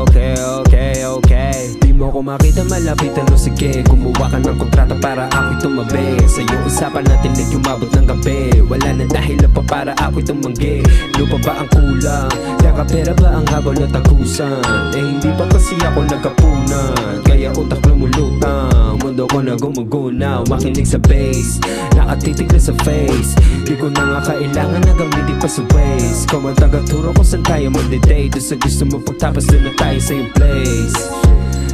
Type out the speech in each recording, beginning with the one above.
Okay, okay, okay. Di mo ko makita malapitan o sige, gumawa ka ng kontrata para ako'y tumabi. Sa iyong usapan natin ay umabot ng gabi. Wala na dahilan pa para ako'y tumanggi. Lupa ba ang kulang? Pera ba ang habol na tagusan? Hindi pa kasi ako nagkapunan, kaya utak lumulutang. Mundo ko na gumuguna, makinig sa bass, nakatitig na sa face. Di ko na nga kailangan na gamitin pa sa ways. Kung ang tagaturo kung saan tayo mag-date, doon sa gusto mo pagtapos doon na tayo sa iyong place.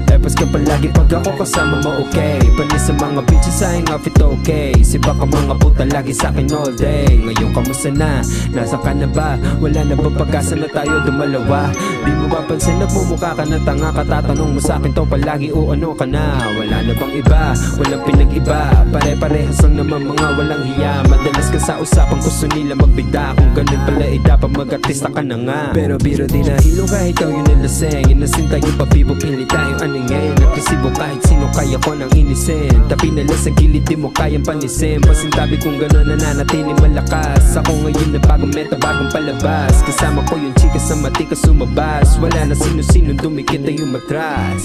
Epos ka palagi pag ako kasama mo, okay. Panis sa mga bitches sa hang off it, okay. Si baka mga puta lagi sa'kin all day. Ngayon kamusta na? Nasa ka na ba? Wala na ba pag-asa na tayo dumalawa? Di mo ba pansin nagmumukha ka na tanga? Katatanong mo sa'kin to palagi o ano ka na? Wala na bang iba? Walang pinag-iba? Pare-parehas lang naman mga walang hiya. Madalas ka sa usapang gusto nila magbigda. Kung ganun pala dapat mag-artista ka na nga. Pero biro din na hilo kahit ikaw yun nilaseng. Inasin tayo papibo, pili tayo aningin. Nagkasibo kahit sino kaya ko nang inisin. Tapi na lang sa gilid di mo kayang panisin. Pasintabi kung gano'n nananatili malakas. Ako ngayon na bagong meta, bagong palabas. Kasama ko yung chika sa matikas sumabas. Wala na sino-sino dumikit ay umatras.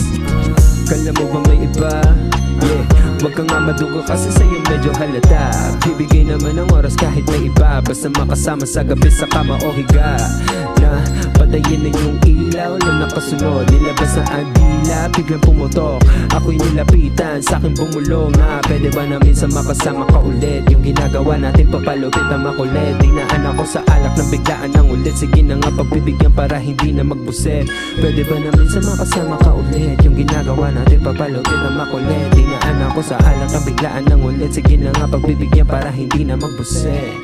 Kala mo ba may iba? Yeah, wag ka nga madugo kasi sa'yo medyo halata. Bibigay naman ng oras kahit may iba. Basta makasama sa gabi sa kama o higa. Na patayin na yung ilaw lang nakasunod. Nilabas na ang dila, biglang pumutok. Ako'y nilapitan, sa'kin bumulong na pwede ba namin sa makasama ka ulit? Yung ginagawa natin papalupit na makulit. Tingnan ako sa alak ng biglaan ng ulit. Sige na nga pagbibigyan para hindi na magbuset. Pwede ba namin sa makasama ka ulit? Yung ginagawa natin papalupit na makulit. Tingnan ako sa alak ng biglaan ng ulit. Sige na nga pagbibigyan para hindi na magbuset.